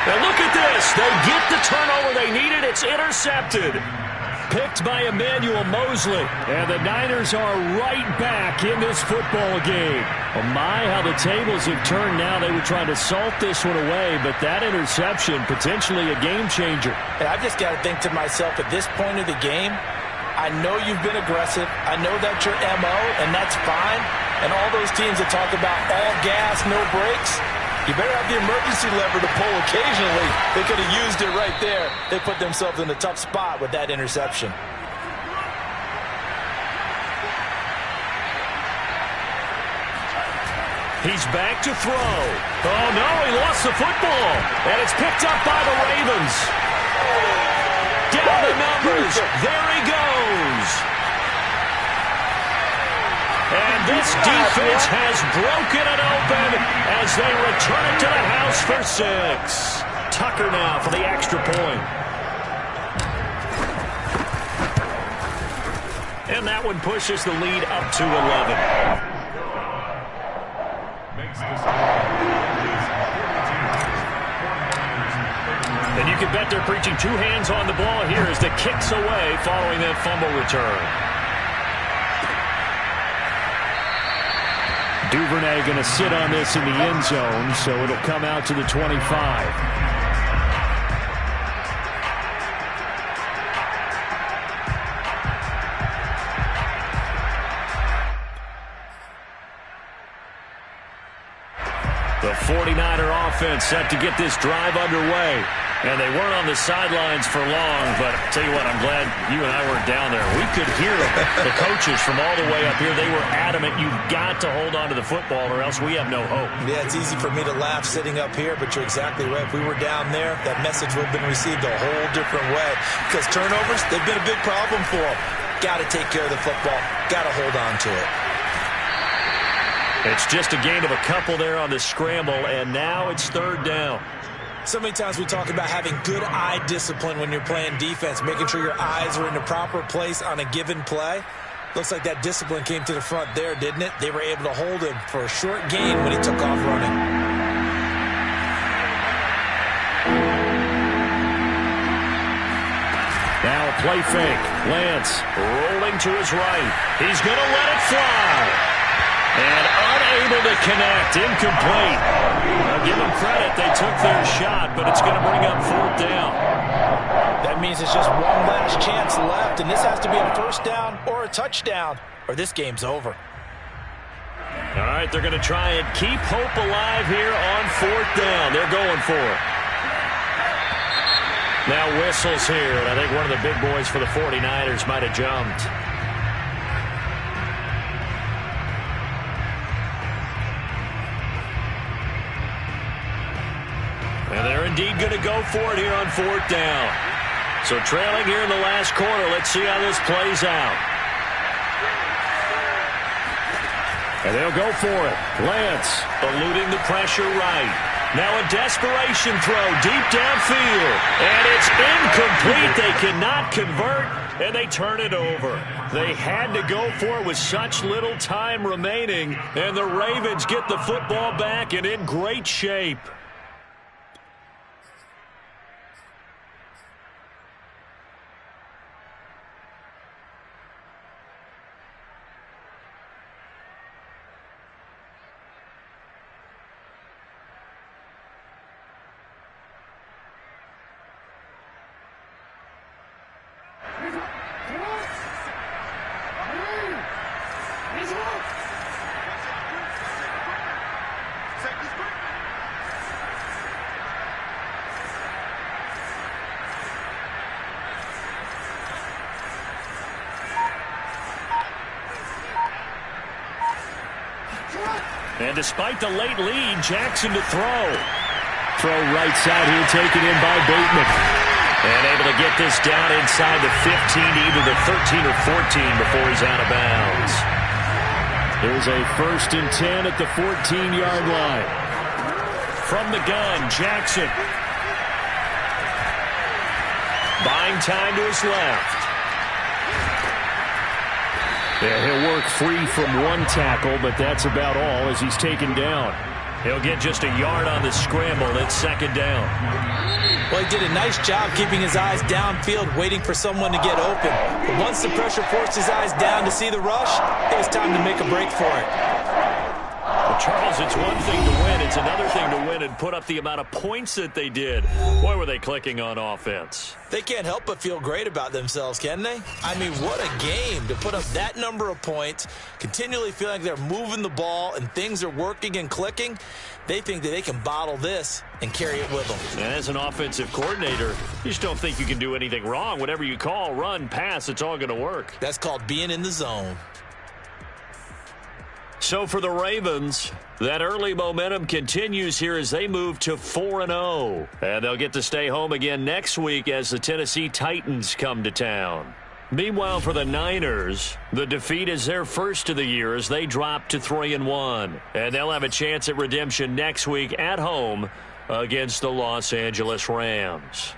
Now look at this. They get the turnover they needed. It's intercepted. Picked by Emmanuel Mosley. And the Niners are right back in this football game. Oh my, how the tables have turned now. They were trying to salt this one away, but that interception, potentially a game changer. And I've just got to think to myself, at this point of the game, I know you've been aggressive. I know that's your MO, and that's fine. And all those teams that talk about all gas, no brakes, you better have the emergency lever to pull occasionally. They could have used it right there. They put themselves in a tough spot with that interception. He's back to throw. Oh, no, he lost the football. And it's picked up by the Ravens. Down the numbers. There he goes. And this defense has broken it open as they return it to the house for 6. Tucker now for the extra point. And that one pushes the lead up to 11. And you can bet they're preaching 2 hands on the ball here as the kick's away following that fumble return. Duvernay going to sit on this in the end zone, so it'll come out to the 25. The 49er offense set to get this drive underway. And they weren't on the sidelines for long, but I'll tell you what, I'm glad you and I weren't down there. We could hear the coaches from all the way up here. They were adamant, you've got to hold on to the football or else we have no hope. Yeah, it's easy for me to laugh sitting up here, but you're exactly right. If we were down there, that message would have been received a whole different way. Because turnovers, they've been a big problem for them. Got to take care of the football. Got to hold on to it. It's just a gain of a couple there on the scramble, and now it's 3rd down. So many times we talk about having good eye discipline when you're playing defense, making sure your eyes are in the proper place on a given play. Looks like that discipline came to the front there, didn't it? They were able to hold him for a short gain when he took off running. Now a play fake. Lance rolling to his right. He's going to let it fly. And unable to connect. Incomplete. I'll give them credit. They took their shot, but it's going to bring up 4th down. That means it's just one last chance left, and this has to be a first down or a touchdown, or this game's over. All right, they're going to try and keep hope alive here on 4th down. They're going for it. Now whistles here, and I think one of the big boys for the 49ers might have jumped. And they're indeed going to go for it here on 4th down. So trailing here in the last quarter. Let's see how this plays out. And they'll go for it. Lance eluding the pressure right. Now a desperation throw deep downfield. And it's incomplete. They cannot convert, and they turn it over. They had to go for it with such little time remaining, and the Ravens get the football back and in great shape. And despite the late lead, Jackson to throw. Throw right side here, taken in by Bateman. And able to get this down inside the 15, either the 13 or 14 before he's out of bounds. Here's a 1st and 10 at the 14-yard line. From the gun, Jackson. Buying time to his left. Yeah, he'll work free from one tackle, but that's about all as he's taken down. He'll get just a yard on the scramble. It's 2nd down. Well, he did a nice job keeping his eyes downfield, waiting for someone to get open. But once the pressure forced his eyes down to see the rush, it was time to make a break for it. Well, Charles, it's one thing to win. It's another thing to win and put up the amount of points that they did. Boy, were they clicking on offense. They can't help but feel great about themselves, can they? I mean, what a game to put up that number of points, continually feeling like they're moving the ball and things are working and clicking. They think that they can bottle this and carry it with them. And as an offensive coordinator, you just don't think you can do anything wrong. Whatever you call, run, pass, it's all going to work. That's called being in the zone. So for the Ravens, that early momentum continues here as they move to 4-0. And they'll get to stay home again next week as the Tennessee Titans come to town. Meanwhile, for the Niners, the defeat is their first of the year as they drop to 3-1. And they'll have a chance at redemption next week at home against the Los Angeles Rams.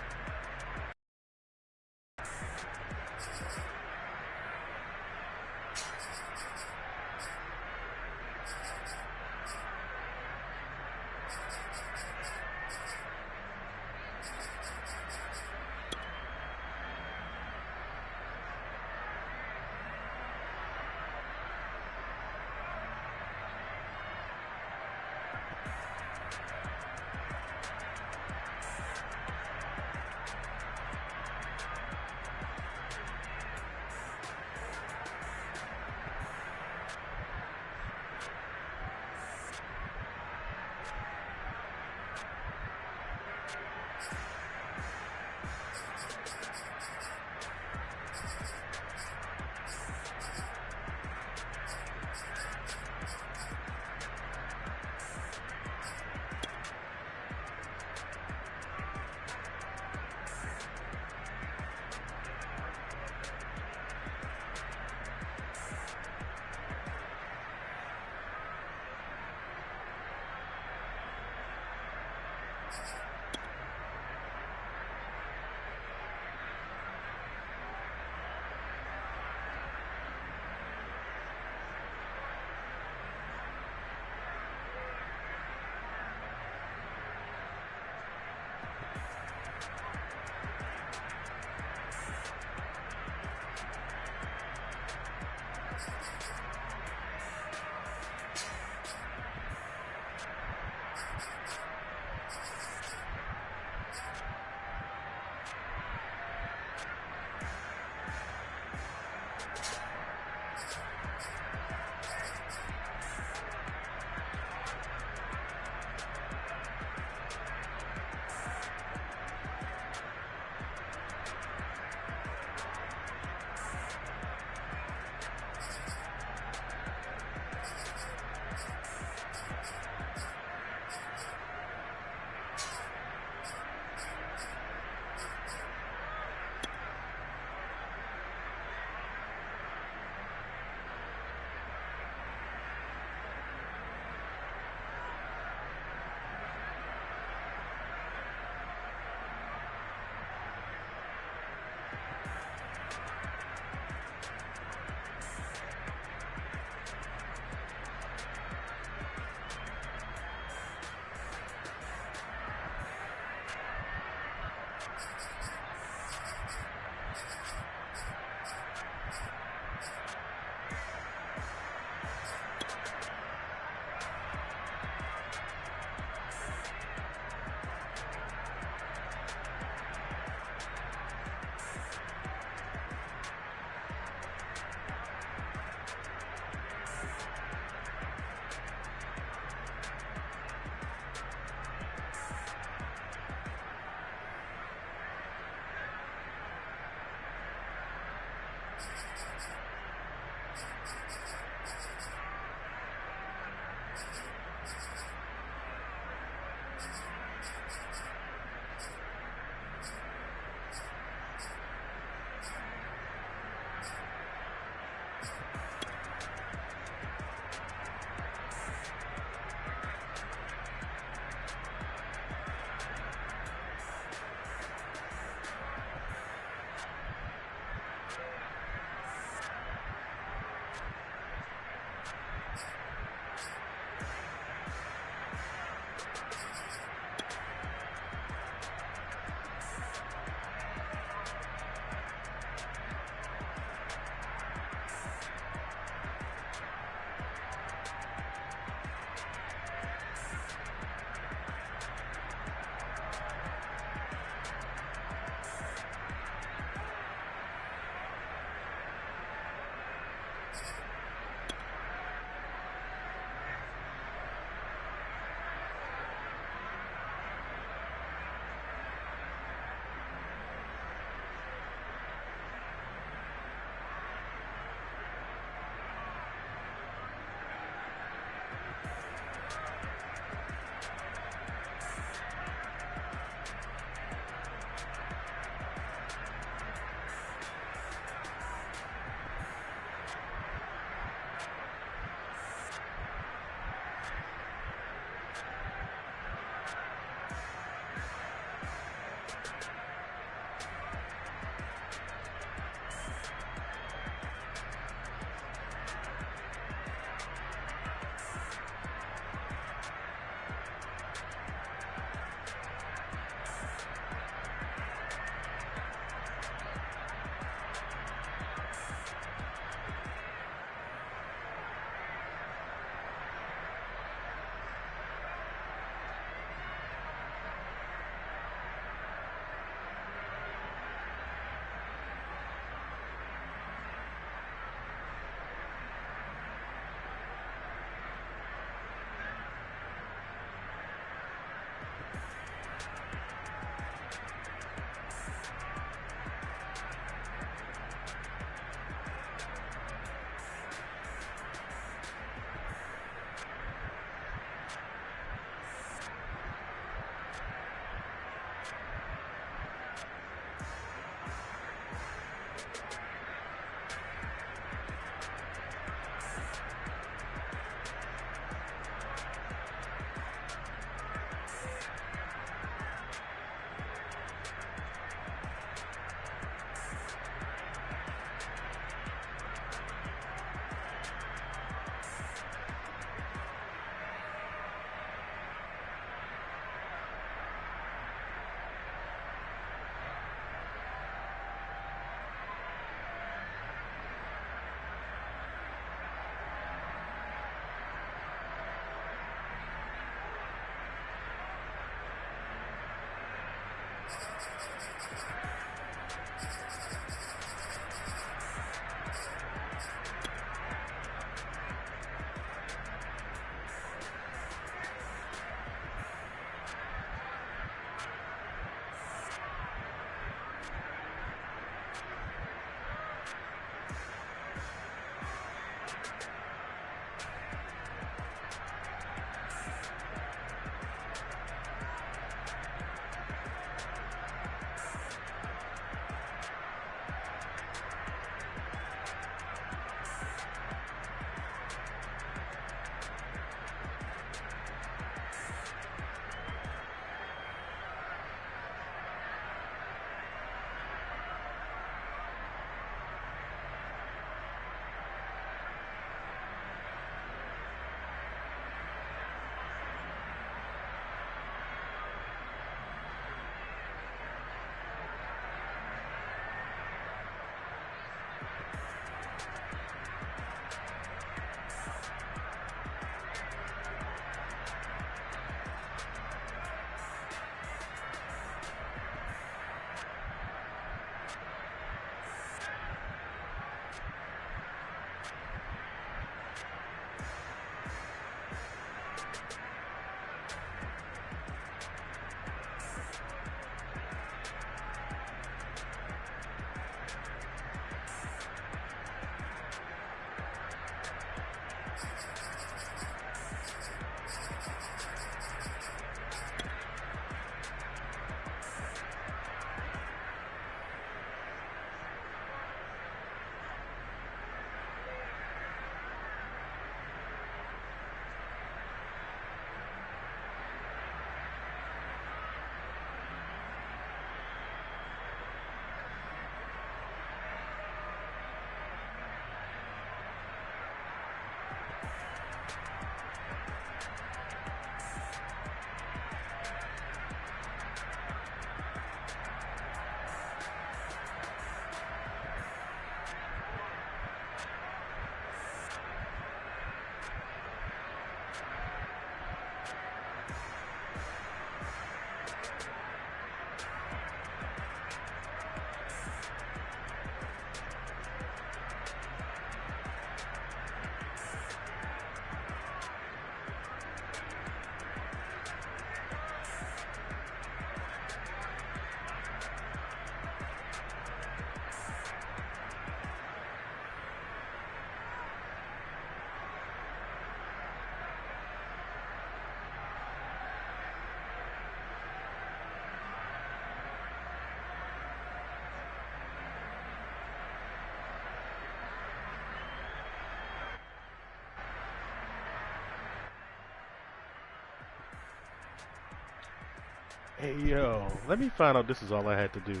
Hey, yo, let me find out this is all I had to do.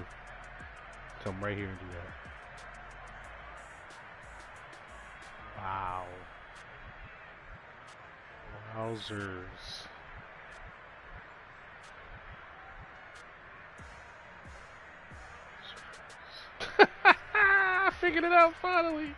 Come right here and do that. Wow. Wowzers. I figured it out finally.